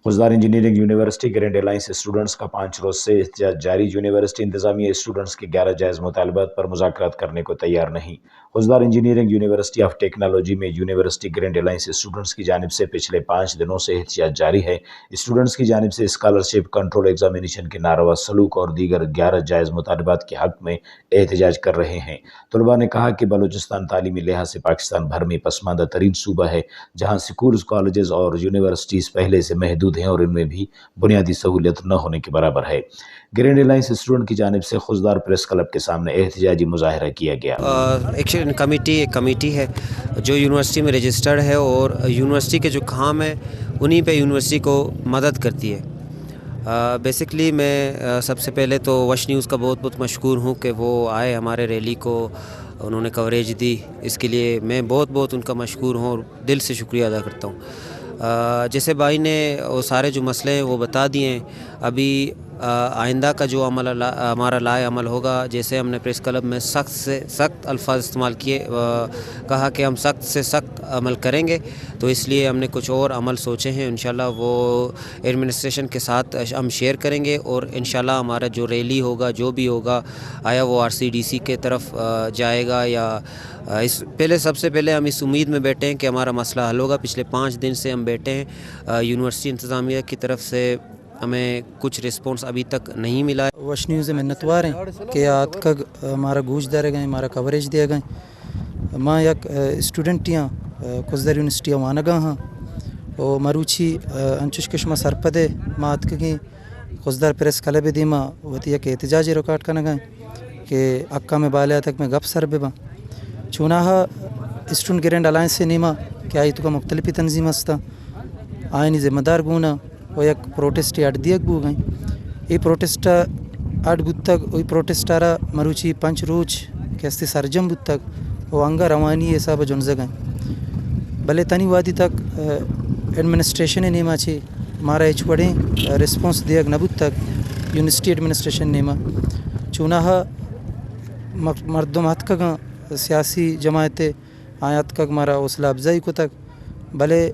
Khuzdar engineering university grand alliance students کا 5 روز سے احتجاج جاری۔ یونیورسٹی انتظامیہ اسٹوڈنٹس کے 11 جائز مطالبات پر مذاکرات کرنے کو تیار نہیں۔ Khuzdar engineering university of technology میں یونیورسٹی گرینڈ الائنس اسٹوڈنٹس کی جانب سے پچھلے 5 دنوں سے احتجاج جاری ہے۔ اسٹوڈنٹس کی جانب سے اسکالرشپ کنٹرول ایگزامینیشن کے ناروا سلوک اور دیگر 11 جائز مطالبات کے حق میں احتجاج کر رہے ہیں۔ طلباء نے کہا کہ بلوچستان تعلیمی لحاظ سے پاکستان بھر میں پسماندہ ترین صوبہ ہے، جہاں سکولز، کالجز اور یونیورسٹیز پہلے سے محدود ہیں اور ان میں بھی بنیادی سہولیت نہ ہونے کے برابر ہے۔ گرینڈ الائنس اسٹوڈنٹ کی جانب سے خضدار پریس کلب کے سامنے احتجاجی مظاہرہ کیا گیا۔ ایکشن کمیٹی ایک کمیٹی ہے جو یونیورسٹی میں رجسٹرڈ ہے اور یونیورسٹی کے جو کام ہے انہی پہ یونیورسٹی کو مدد کرتی ہے۔ بیسکلی میں سب سے پہلے تو وش نیوز کا بہت بہت مشکور ہوں کہ وہ آئے ہمارے ریلی کو، انہوں نے کوریج دی، اس کے لیے میں بہت ان کا مشکور ہوں اور دل سے شکریہ ادا کرتا ہوں۔ جیسے بھائی نے وہ سارے جو مسئلے ہیں وہ بتا دیے ہیں، ابھی آئندہ کا جو ہمارا لائے عمل ہوگا، جیسے ہم نے پریس کلب میں سخت سے سخت الفاظ استعمال کیے، کہا کہ ہم سخت سے سخت عمل کریں گے، تو اس لیے ہم نے کچھ اور عمل سوچے ہیں، انشاءاللہ وہ ایڈمنسٹریشن کے ساتھ ہم شیئر کریں گے، اور انشاءاللہ ہمارا جو ریلی ہوگا، جو بھی ہوگا، آیا وہ RCDC کے طرف جائے گا یا سب سے پہلے ہم اس امید میں بیٹھے ہیں کہ ہمارا مسئلہ حل ہوگا۔ پچھلے 5 دن سے ہم بیٹھے ہیں، یونیورسٹی انتظامیہ کی طرف سے ہمیں کچھ رسپانس ابھی تک نہیں ملا ہے۔ وش نیوز سے منتوار ہیں کہ آج کا ہمارا گوش دے گئے، ہمارا کوریج دیا گئے۔ ماں یک اسٹوڈنٹیاں خضدار یونیورسٹی وانگاں ہاں او مروچی انچوش کشمہ سرپدے مات کی خضدار پریس کلب دیما وتی یک احتجاجی ریکارڈ کرنا گئے کہ اکا میں بالیا تک میں گپ سر بے باں چوناہا اسٹوڈنٹ گرینڈ الائنس سے نیما کہ آئی تو کا مختلفی تنظیم ہستا آئینی ذمہ دار گونا وہ یک پروٹیسٹی اڈ دیگ بو گئیں۔ ای پروٹیسٹا اڈ بودتگ وی پروٹیسٹارا مروچی 5 روچ کہ استی سرجم بودتگ وہ انگا روانی حساب جنزہ گئیں۔ بلے تنی وادی تک ایڈمنسٹریشن نیما چی مارا ایچ وڑیں رسپونس دیگ نبودتگ یونیورسٹی ایڈمنسٹریشن نیما چوناہا مردم ہتکگاں سیاسی جماعتیں آیات کا ہمارا حوصلہ افزائی کو تک، بلے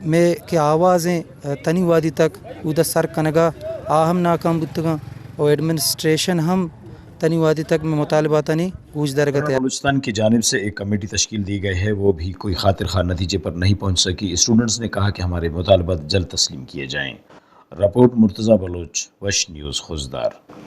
میں کہ آوازیں تنی وادی تک ادھر سر کنگا آہم ناکام بودتگاں اور ایڈمنسٹریشن ہم تنی وادی تک میں مطالبات نہیں گوش درگت ہے۔ بلوچستان کی جانب سے ایک کمیٹی تشکیل دی گئی ہے، وہ بھی کوئی خاطر خواہ نتیجے پر نہیں پہنچ سکی۔ اسٹوڈنٹس نے کہا کہ ہمارے مطالبات جلد تسلیم کیے جائیں۔ رپورٹ مرتضیٰ بلوچ، وش نیوز، خضدار۔